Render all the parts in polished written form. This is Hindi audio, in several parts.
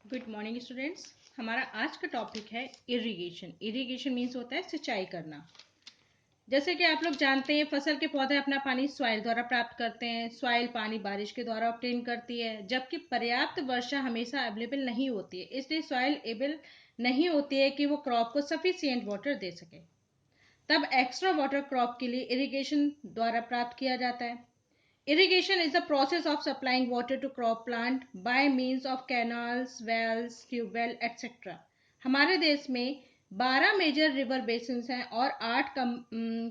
Good morning students. हमारा आज का टॉपिक है इरिगेशन। इरिगेशन मीन्स होता है सिंचाई करना। जैसे कि आप लोग जानते हैं, फसल के पौधे अपना पानी सॉइल द्वारा प्राप्त करते हैं। सॉइल पानी बारिश के द्वारा ऑब्टेन करती है, जबकि पर्याप्त वर्षा हमेशा अवेलेबल नहीं होती है, इसलिए सॉइल एबल नहीं होती है कि वो क्रॉप को सफिशिएंट वाटर दे सके। तब एक्स्ट्रा वाटर क्रॉप के लिए इरिगेशन द्वारा प्राप्त किया जाता है। Irrigation is the process of supplying water to crop plant by means of canals, wells, tube well, etc. हमारे देश में 12 मेजर रिवर बेसिन्स हैं और 8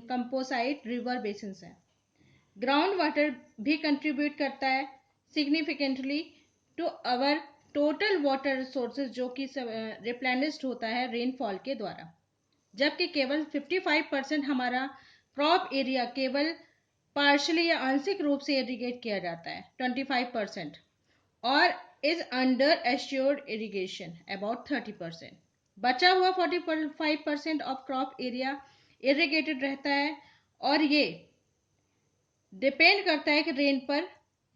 कंपोसाइट रिवर बेसिन्स हैं। ग्राउंड वाटर भी कंट्रीब्यूट करता है significantly to our total water resources, जो कि रिप्लेनिश्ड होता है रेनफॉल के द्वारा। जबकि केवल 55% हमारा क्रॉप एरिया केवल पार्शली या आंशिक रूप से इरिगेट किया जाता है, 25%, और is under assured irrigation about 30%। बचा हुआ 45% ऑफ क्रॉप एरिया इरिगेटेड रहता है और ये डिपेंड करता है कि रेन पर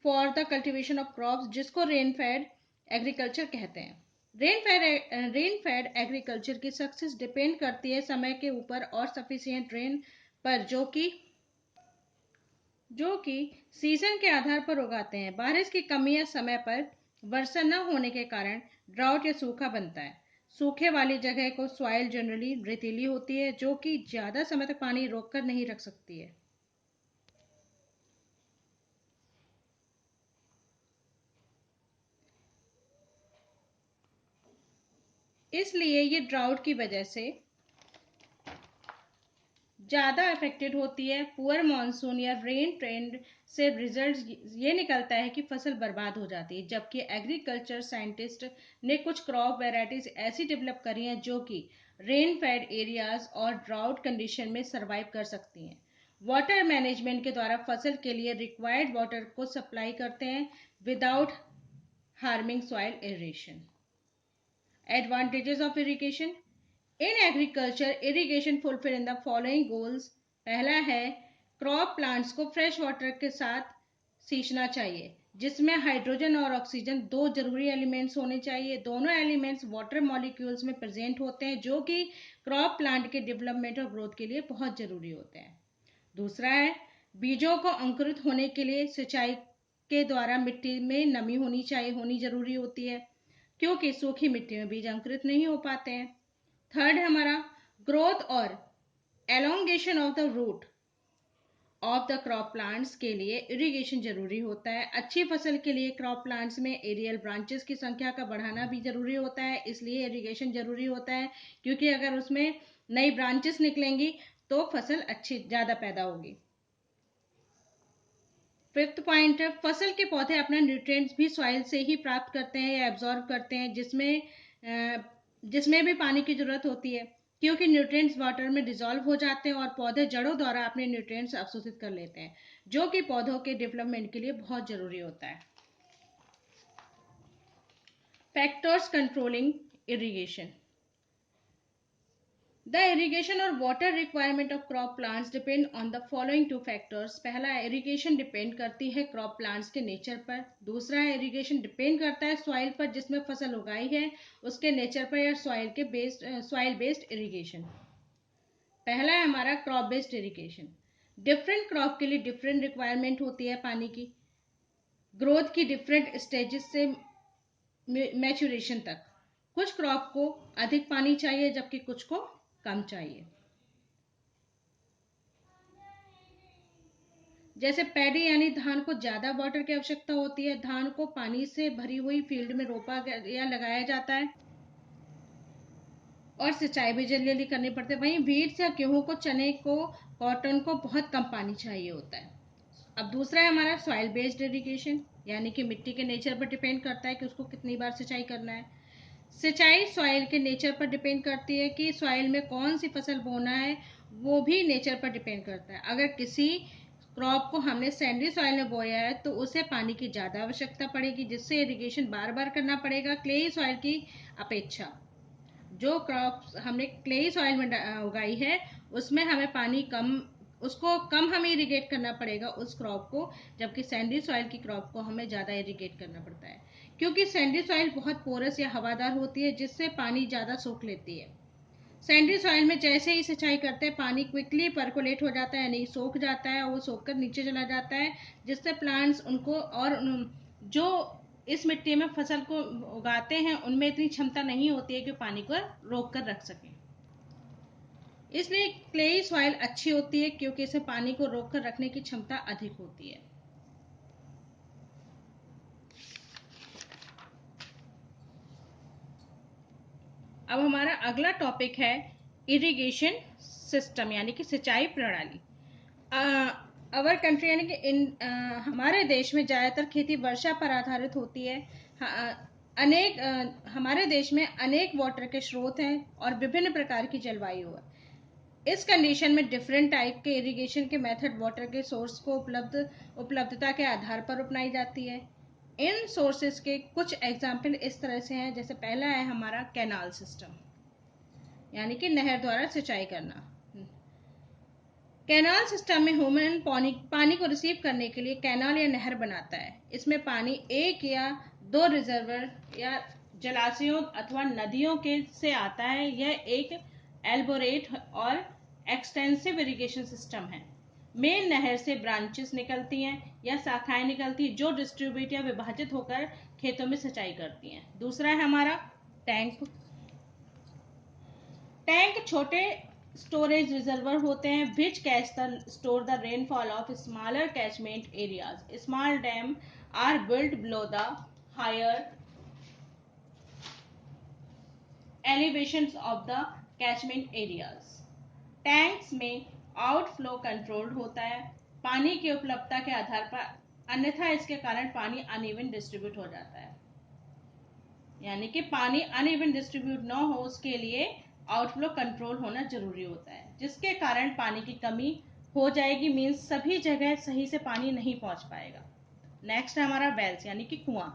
for the cultivation of crops, जिसको रेन फेड एग्रीकल्चर कहते हैं। रेन फेड एग्रीकल्चर की सक्सेस डिपेंड करती है समय के ऊपर और सफिशिएंट रेन पर, जो कि सीजन के आधार पर उगाते हैं। बारिश की कमी या समय पर वर्षा न होने के कारण ड्राउट या सूखा बनता है। सूखे वाली जगह को सॉइल जनरली रेतीली होती है, जो कि ज्यादा समय तक पानी रोककर नहीं रख सकती है। इसलिए ये ड्राउट की वजह से ज़्यादा अफेक्टेड होती है। पुअर मानसून या रेन ट्रेंड से रिजल्ट ये निकलता है कि फसल बर्बाद हो जाती है, जबकि एग्रीकल्चर साइंटिस्ट ने कुछ क्रॉप वेराइटीज ऐसी डेवलप करी हैं जो कि रेन फेड एरियाज और ड्राउट कंडीशन में सर्वाइव कर सकती हैं। वाटर मैनेजमेंट के द्वारा फसल के लिए रिक्वायर्ड वाटर को सप्लाई करते हैं without harming soil aeration. Advantages of irrigation in agriculture. Irrigation fulfil in the following goals. पहला है, क्रॉप प्लांट्स को फ्रेश वाटर के साथ सींचना चाहिए, जिसमें हाइड्रोजन और ऑक्सीजन दो जरूरी एलिमेंट्स होने चाहिए। दोनों एलिमेंट्स वाटर मॉलिक्यूल्स में प्रेजेंट होते हैं, जो कि क्रॉप प्लांट के डेवलपमेंट और ग्रोथ के लिए बहुत जरूरी होते हैं। दूसरा है, बीजों को अंकुरित होने के लिए सिंचाई के द्वारा मिट्टी में नमी होनी जरूरी होती है, क्योंकि सूखी मिट्टी में बीज अंकुरित नहीं हो पाते हैं। थर्ड है हमारा, ग्रोथ और elongation of the root of the crop plants के लिए इरिगेशन जरूरी होता है। अच्छी फसल के लिए क्रॉप प्लांट्स में एरियल ब्रांचेस की संख्या का बढ़ाना भी जरूरी होता है, इसलिए इरिगेशन जरूरी होता है, क्योंकि अगर उसमें नई ब्रांचेस निकलेंगी तो फसल अच्छी ज़्यादा पैदा होगी। फिफ्थ पॉइंट, फसल के पौधे अपना न्यूट्रिएंट्स भी सॉइल से ही प्राप्त करते हैं या एब्जॉर्ब करते हैं, जिसमें भी पानी की जरूरत होती है, क्योंकि न्यूट्रिएंट्स वाटर में डिसॉल्व हो जाते हैं और पौधे जड़ों द्वारा अपने न्यूट्रिएंट्स अवशोषित कर लेते हैं, जो कि पौधों के डेवलपमेंट के लिए बहुत जरूरी होता है। Factors controlling irrigation. The irrigation or water requirement of crop plants depend on the following two factors. पहला, irrigation डिपेंड करती है क्रॉप प्लांट्स के नेचर पर। दूसरा है, irrigation डिपेंड करता है सॉइल पर जिसमें फसल उगाई है, उसके नेचर पर, या सॉइल बेस्ड इरिगेशन। पहला है हमारा crop based irrigation. Different crop के लिए डिफरेंट रिक्वायरमेंट होती है पानी की, ग्रोथ की डिफरेंट स्टेजेस से मैच्योरेशन तक। कुछ क्रॉप को अधिक पानी चाहिए, जबकि कुछ को कम चाहिए। जैसे पैडी यानी धान को ज्यादा वाटर की आवश्यकता होती है। धान को पानी से भरी हुई फील्ड में रोपा या लगाया जाता है और सिंचाई भी जल्दी करनी पड़ती है। वहीं वीट्स या गेहूं को, चने को, कॉटन को बहुत कम पानी चाहिए होता है। अब दूसरा है हमारा सॉइल बेस्ड इरिगेशन, यानी कि मिट्टी के नेचर पर डिपेंड करता है कि उसको कितनी बार सिंचाई करना है। सिंचाई सॉइल के नेचर पर डिपेंड करती है कि सॉइल में कौन सी फसल बोना है, वो भी नेचर पर डिपेंड करता है। अगर किसी क्रॉप को हमने सैंडी सॉइल में बोया है तो उसे पानी की ज़्यादा आवश्यकता पड़ेगी, जिससे इरिगेशन बार बार करना पड़ेगा क्लेई सॉइल की अपेक्षा। जो क्रॉप हमने क्लेई सॉइल में उगाई है उसमें हमें पानी कम उसको कम हमें इरिगेट करना पड़ेगा उस क्रॉप को, जबकि सैंडी सॉइल की क्रॉप को हमें ज़्यादा इरिगेट करना पड़ता है, क्योंकि सैंडी सॉइल बहुत पोरस या हवादार होती है, जिससे पानी ज़्यादा सोख लेती है। सैंडी सॉइल में जैसे ही सिंचाई करते हैं पानी क्विकली परकोलेट हो जाता है, यानी सोख जाता है, और वो सोख कर नीचे चला जाता है, जिससे प्लांट्स उनको और जो इस मिट्टी में फसल को उगाते हैं उनमें इतनी क्षमता नहीं होती है कि पानी को रोक कर रख सकें। इसलिए क्लेई सॉइल अच्छी होती है क्योंकि इसे पानी को रोक कर रखने की क्षमता अधिक होती है। अब हमारा अगला टॉपिक है इरिगेशन सिस्टम, यानी कि सिंचाई प्रणाली। अवर कंट्री यानी कि हमारे देश में ज़्यादातर खेती वर्षा पर आधारित होती है। हमारे देश में अनेक वाटर के स्रोत हैं और विभिन्न प्रकार की जलवायु है। इस कंडीशन में डिफरेंट टाइप के इरिगेशन के मेथड वाटर के सोर्स को उपलब्धता के आधार पर अपनाई जाती है। इन सोर्सेस के कुछ एग्जाम्पल इस तरह से हैं, जैसे पहला है हमारा कैनाल सिस्टम, यानी कि नहर द्वारा सिंचाई करना। कैनाल सिस्टम में ह्यूमन पानी को रिसीव करने के लिए कैनाल या नहर बनाता है। इसमें पानी एक या दो रिजर्वर या जलाशयों अथवा नदियों के से आता है। यह एक एल्बोरेट और एक्सटेंसिव इरिगेशन सिस्टम है। मेन नहर से ब्रांचेस निकलती हैं या शाखाएं निकलती हैं जो डिस्ट्रीब्यूट या विभाजित होकर खेतों में सिंचाई करती हैं। दूसरा है हमारा टैंक। टैंक छोटे स्टोरेज रिजर्वर होते हैं which catch the store the rainfall of smaller catchment areas. Small dam are built below the higher elevations of the catchment areas. Tanks में आउटफ्लो कंट्रोल्ड होता है पानी की उपलब्धता के आधार पर, अन्यथा इसके कारण पानी अनइवन डिस्ट्रीब्यूट हो जाता है। यानी कि पानी अनइवन डिस्ट्रीब्यूट न हो उसके लिए आउटफ्लो कंट्रोल होना जरूरी होता है, जिसके कारण पानी की कमी हो जाएगी, मीन्स सभी जगह सही से पानी नहीं पहुंच पाएगा। नेक्स्ट है हमारा वेल्स, यानी कि कुआं।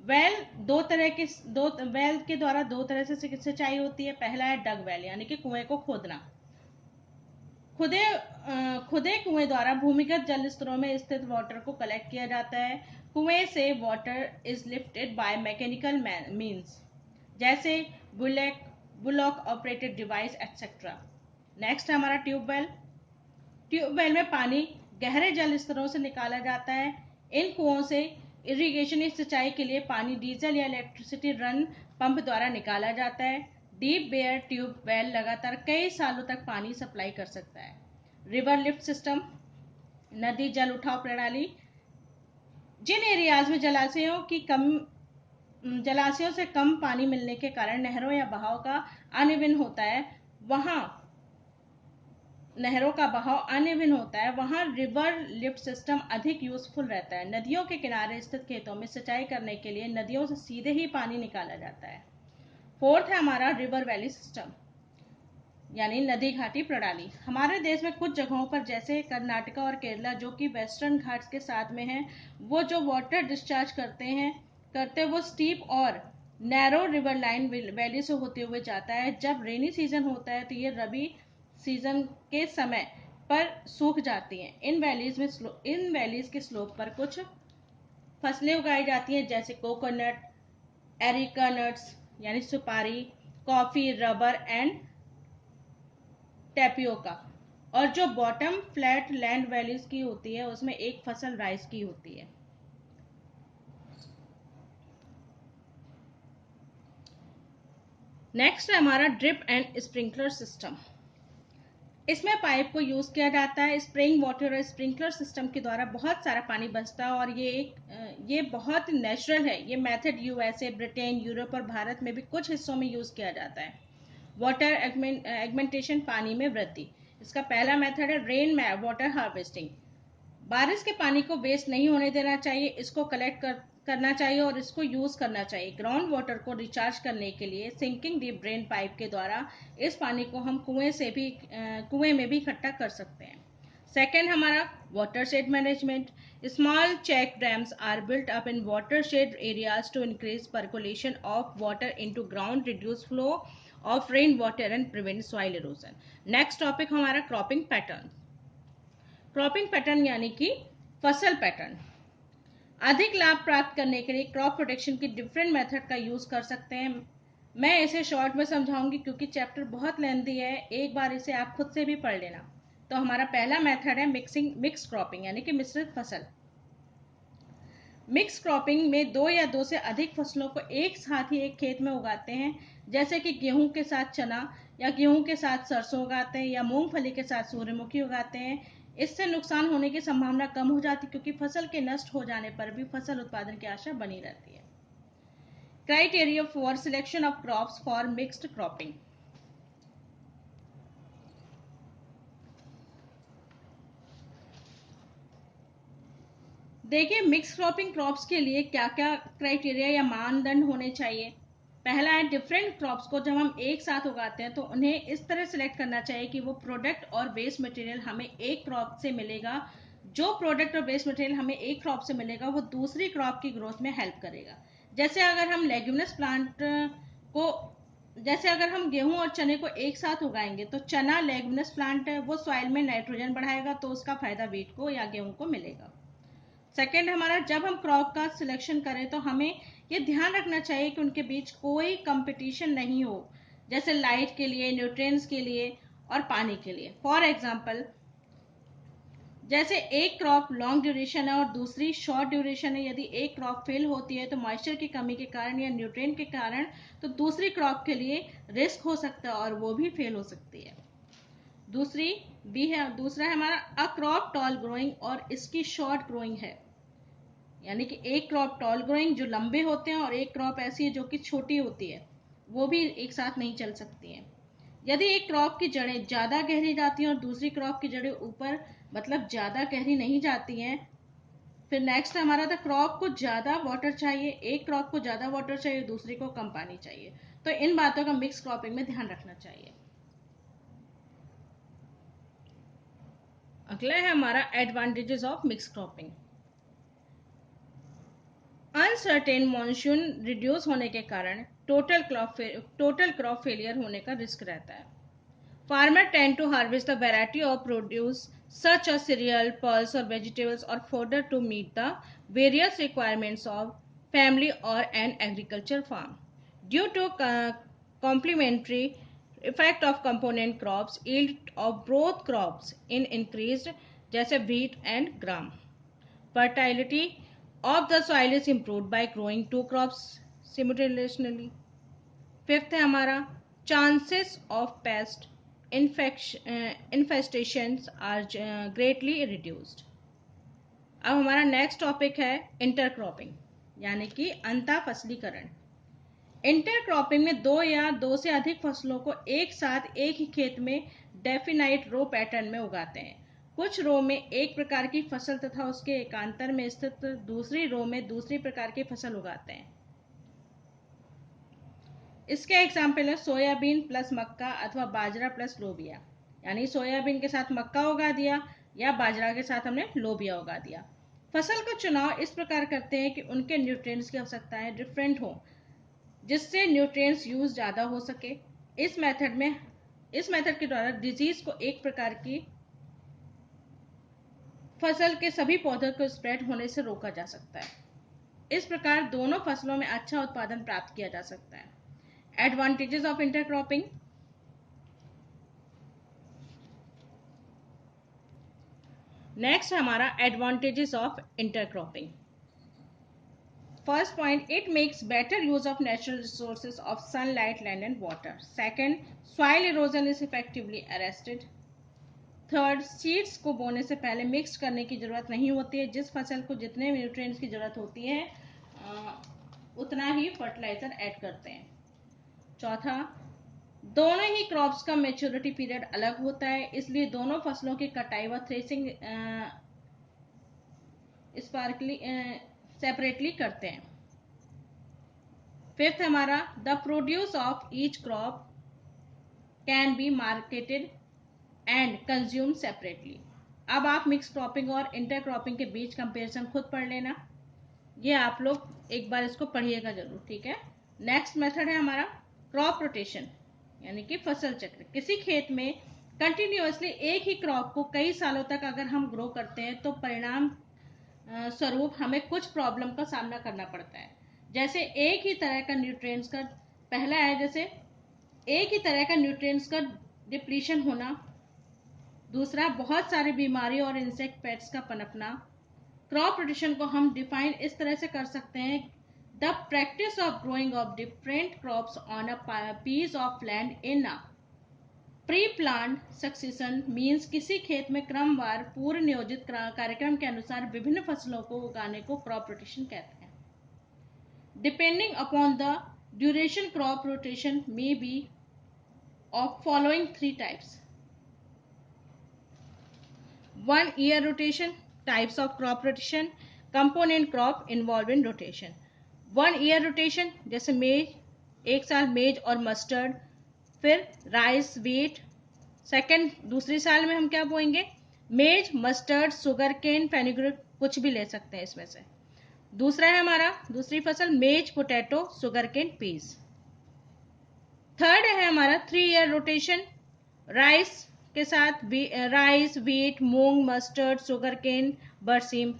वेल वेल के द्वारा दो तरह से सिंचाई होती है। पहला है डग वेल, यानी कि कुएं को खोदना। खुदे कुएं द्वारा भूमिगत जल स्तरों में स्थित वाटर को कलेक्ट किया जाता है। कुएं से water is lifted by mechanical means, जैसे bullock operated device etcetera. Next है हमारा ट्यूबवेल। ट्यूबवेल में पानी गहरे जल स्तरों से निकाला जाता है। इन कुओं से इरिगेशन या सिंचाई के लिए पानी डीजल या इलेक्ट्रिसिटी रन पंप द्वारा निकाला जाता है। डीप बेयर ट्यूबवेल लगातार कई सालों तक पानी सप्लाई कर सकता है। रिवर लिफ्ट सिस्टम, नदी जल उठाव प्रणाली। जिन एरियाज में जलाशयों से कम पानी मिलने के कारण नहरों या बहाव का अनइवन होता है, वहां रिवर लिफ्ट सिस्टम अधिक यूजफुल रहता है। नदियों के किनारे स्थित खेतों में सिंचाई करने के लिए नदियों से सीधे ही पानी निकाला जाता है। फोर्थ है हमारा रिवर वैली सिस्टम, यानी नदी घाटी प्रणाली। हमारे देश में कुछ जगहों पर जैसे कर्नाटका और केरला, जो कि वेस्टर्न घाट्स के साथ में हैं, वो जो वाटर डिस्चार्ज करते वो स्टीप और नैरो रिवर लाइन वैली से होते हुए जाता है। जब रेनी सीजन होता है तो ये रबी सीजन के समय पर सूख जाती हैं। इन वैलीज के स्लोप पर कुछ फसलें उगाई जाती हैं, जैसे कोकोनट, एरिका नट्स यानी सुपारी, कॉफी, रबर एंड टेपियोका। और जो बॉटम फ्लैट लैंड वैलीज की होती है उसमें एक फसल राइस की होती है। नेक्स्ट है हमारा ड्रिप एंड स्प्रिंकलर सिस्टम। इसमें पाइप को यूज किया जाता है। स्प्रिंग वाटर और स्प्रिंकलर सिस्टम के द्वारा बहुत सारा पानी बचता है और ये बहुत नेचुरल है। ये मेथड यूएसए, ब्रिटेन, यूरोप और भारत में भी कुछ हिस्सों में यूज किया जाता है। वाटर एगमेंटेशन, पानी में वृद्धि। इसका पहला मेथड है रेन वाटर हार्वेस्टिंग। बारिश के पानी को वेस्ट नहीं होने देना चाहिए, इसको कलेक्ट करना चाहिए और इसको यूज करना चाहिए। ग्राउंड वाटर को रिचार्ज करने के लिए सिंकिंग डीप ड्रेन पाइप के द्वारा इस पानी को हम कुएं में भी इकट्ठा कर सकते हैं। सेकेंड हमारा watershed management. Small check dams are built up in watershed areas to increase percolation of water into ground, reduce flow of rain water and prevent soil erosion. Next topic हमारा क्रॉपिंग पैटर्न। क्रॉपिंग पैटर्न यानी कि फसल पैटर्न। अधिक लाभ प्राप्त करने के लिए क्रॉप प्रोटेक्शन की डिफरेंट मेथड का यूज कर सकते हैं। मैं इसे शॉर्ट में समझाऊंगी क्योंकि चैप्टर बहुत लेंथी है, एक बार इसे आप खुद से भी पढ़ लेना। तो हमारा पहला मेथड है मिक्स क्रॉपिंग यानी कि मिश्रित फसल। मिक्स क्रॉपिंग में दो या दो से अधिक फसलों को एक साथ ही एक खेत में उगाते हैं, जैसे कि गेहूं के साथ चना या गेहूं के साथ सरसों उगाते हैं या मूंगफली के साथ सूर्यमुखी उगाते हैं। इससे नुकसान होने की संभावना कम हो जाती है क्योंकि फसल के नष्ट हो जाने पर भी फसल उत्पादन की आशा बनी रहती है। Criteria for selection of crops for mixed cropping. देखिए मिक्स क्रॉपिंग क्रॉप्स के लिए क्या क्या क्राइटेरिया या मानदंड होने चाहिए। पहला है डिफरेंट क्रॉप्स को जब हम एक साथ उगाते हैं तो उन्हें इस तरह सिलेक्ट करना चाहिए कि वो प्रोडक्ट और वेस्ट मटेरियल हमें एक क्रॉप से मिलेगा। जो प्रोडक्ट और वेस्ट मटेरियल हमें एक क्रॉप से मिलेगा वो दूसरी क्रॉप की ग्रोथ में हेल्प करेगा। जैसे अगर हम लेग्यूमिनस प्लांट को जैसे अगर हम गेहूं और चने को एक साथ उगाएंगे तो चना लेग्यूमिनस प्लांट है, वो सॉइल में नाइट्रोजन बढ़ाएगा तो उसका फायदा वीट को या गेहूं को मिलेगा। सेकेंड हमारा, जब हम क्रॉप का सिलेक्शन करें तो हमें ये ध्यान रखना चाहिए कि उनके बीच कोई कंपटीशन नहीं हो, जैसे लाइट के लिए, न्यूट्रिएंट्स के लिए और पानी के लिए। फॉर एग्जांपल, जैसे एक क्रॉप लॉन्ग ड्यूरेशन है और दूसरी शॉर्ट ड्यूरेशन है, यदि एक क्रॉप फेल होती है तो मॉइस्चर की कमी के कारण या न्यूट्रिएंट के कारण, तो दूसरी क्रॉप के लिए रिस्क हो सकता है और वो भी फेल हो सकती है। दूसरा है हमारा अ क्रॉप टॉल ग्रोइंग और इसकी शॉर्ट ग्रोइंग है, यानी कि एक क्रॉप टॉल ग्रोइंग जो लंबे होते हैं और एक क्रॉप ऐसी है जो कि छोटी होती है, वो भी एक साथ नहीं चल सकती हैं। यदि एक क्रॉप की जड़ें ज़्यादा गहरी जाती हैं और दूसरी क्रॉप की जड़ें ऊपर मतलब ज़्यादा गहरी नहीं जाती हैं। फिर नेक्स्ट हमारा था क्रॉप को ज़्यादा वाटर चाहिए, एक क्रॉप को ज़्यादा वाटर चाहिए, दूसरी को कम पानी चाहिए। तो इन बातों का मिक्स क्रॉपिंग में ध्यान रखना चाहिए। अगला है हमारा advantages of mix cropping. Uncertain monsoon reduce होने के कारण टोटल क्रॉप फेलियर होने का रिस्क रहता है। Farmer tend to harvest the variety of produce such as cereal, pulse or vegetables or fodder to meet the various requirements of family or an agriculture farm. Due to complementary effect of component crops, yield of both crops in increased, जैसे wheat and gram. Fertility of the soil is improved by growing two crops simultaneously. Fifth है हमारा chances of pest infestations are greatly reduced. अब हमारा नेक्स्ट टॉपिक है इंटरक्रॉपिंग यानी कि अंतः फसलीकरण। इंटरक्रॉपिंग में दो या दो से अधिक फसलों को एक साथ एक ही खेत में डेफिनाइट रो पैटर्न में उगाते हैं। कुछ रो में एक प्रकार की फसल तथा उसके एकांतर में स्थित दूसरी रो में दूसरी प्रकार की फसल उगाते हैं। इसके एग्जाम्पल है सोयाबीन प्लस मक्का अथवा बाजरा प्लस लोबिया, यानी सोयाबीन के साथ मक्का उगा दिया या बाजरा के साथ हमने लोबिया उगा दिया। फसल का चुनाव इस प्रकार करते हैं कि उनके न्यूट्रिएंट्स की आवश्यकताएं डिफरेंट हो, जिससे न्यूट्रिएंट्स यूज ज़्यादा हो सके। इस मेथड के द्वारा डिजीज को एक प्रकार की फसल के सभी पौधों को स्प्रेड होने से रोका जा सकता है। इस प्रकार दोनों फसलों में अच्छा उत्पादन प्राप्त किया जा सकता है। Advantages of intercropping. नेक्स्ट हमारा advantages of intercropping. First point, it makes better use of natural resources of sunlight, land and water. Second, soil erosion is effectively arrested. Third, seeds को बोने से पहले मिक्स करने की जरूरत नहीं होती है, जिस फसल को जितने न्यूट्रिएंट्स की जरूरत होती है उतना ही फर्टिलाइजर ऐड करते हैं। चौथा, दोनों ही क्रॉप्स का मेच्योरिटी पीरियड अलग होता है, इसलिए दोनों फसलों की कटाई व थ्रेसिंग सेपरेटली करते हैं। फिफ्थ हमारा, the produce of each crop can be marketed and consume separately. अब आप मिक्स क्रॉपिंग और इंटरक्रॉपिंग के बीच कंपैरिजन खुद पढ़ लेना, ये आप लोग एक बार इसको पढ़िएगा जरूर, ठीक है। नेक्स्ट मेथड है हमारा क्रॉप रोटेशन यानी कि फसल चक्र। किसी खेत में कंटिन्यूअसली एक ही क्रॉप को कई सालों तक अगर हम ग्रो करते हैं तो परिणाम स्वरूप हमें कुछ प्रॉब्लम का सामना करना पड़ता है। जैसे एक ही तरह का न्यूट्रिएंट्स का पहला है, जैसे एक ही तरह का न्यूट्रिएंट्स का डिप्लीशन होना। दूसरा, बहुत सारी बीमारी और इंसेक्ट पेट्स का पनपना। क्रॉप रोटेशन को हम डिफाइन इस तरह से कर सकते हैं, the practice of growing of different crops on a piece of land in a pre plant succession means किसी खेत में क्रमवार पूर्व नियोजित कार्यक्रम के अनुसार विभिन्न फसलों को उगाने को क्रॉप रोटेशन कहते हैं। Depending upon the duration crop rotation may be of following 3 types. 1 year rotation, types of crop rotation, component crop involved in rotation। 1 year rotation जैसे मेज, एक साल मेज और मस्टर्ड, फिर राइस, वीट। सेकंड, दूसरी साल में हम क्या बोएंगे, मेज, मस्टर्ड, शुगर केन, फेनुग्रीक, कुछ भी ले सकते हैं इसमें से। दूसरा है हमारा दूसरी फसल maize, potato, sugar cane, peas. Third है हमारा 3 year रोटेशन, राइस के साथ राइस, वीट, मूंग, मस्टर्ड, शुगर केन, बरसीम।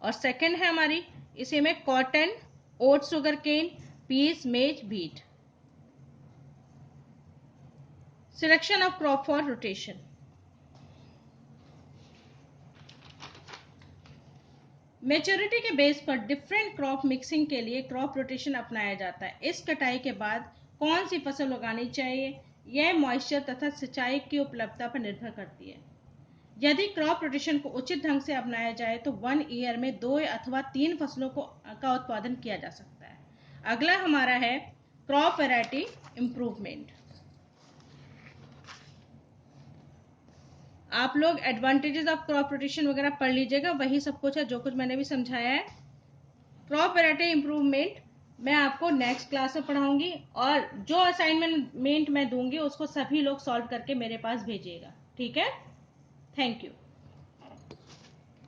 और सेकंड है हमारी इसी में cotton, oat, sugar cane, peas, maize, wheat. Selection of crop for rotation. Maturity के बेस पर डिफरेंट क्रॉप मिक्सिंग के लिए क्रॉप रोटेशन अपनाया जाता है। इस कटाई के बाद कौन सी फसल उगानी चाहिए, यह मॉइस्चर तथा सिंचाई की उपलब्धता पर निर्भर करती है। यदि क्रॉप रोटेशन को उचित ढंग से अपनाया जाए तो 1 ईयर में 2 अथवा 3 फसलों का उत्पादन किया जा सकता है। अगला हमारा है क्रॉप वैरायटी इंप्रूवमेंट। आप लोग एडवांटेजेस ऑफ क्रॉप रोटेशन वगैरह पढ़ लीजिएगा, वही सब कुछ है जो कुछ मैंने भी समझाया है। क्रॉप वैरायटी इंप्रूवमेंट मैं आपको नेक्स्ट क्लास में पढ़ाऊंगी, और जो असाइनमेंट मैं दूंगी उसको सभी लोग सॉल्व करके मेरे पास भेजिएगा, ठीक है। Thank you.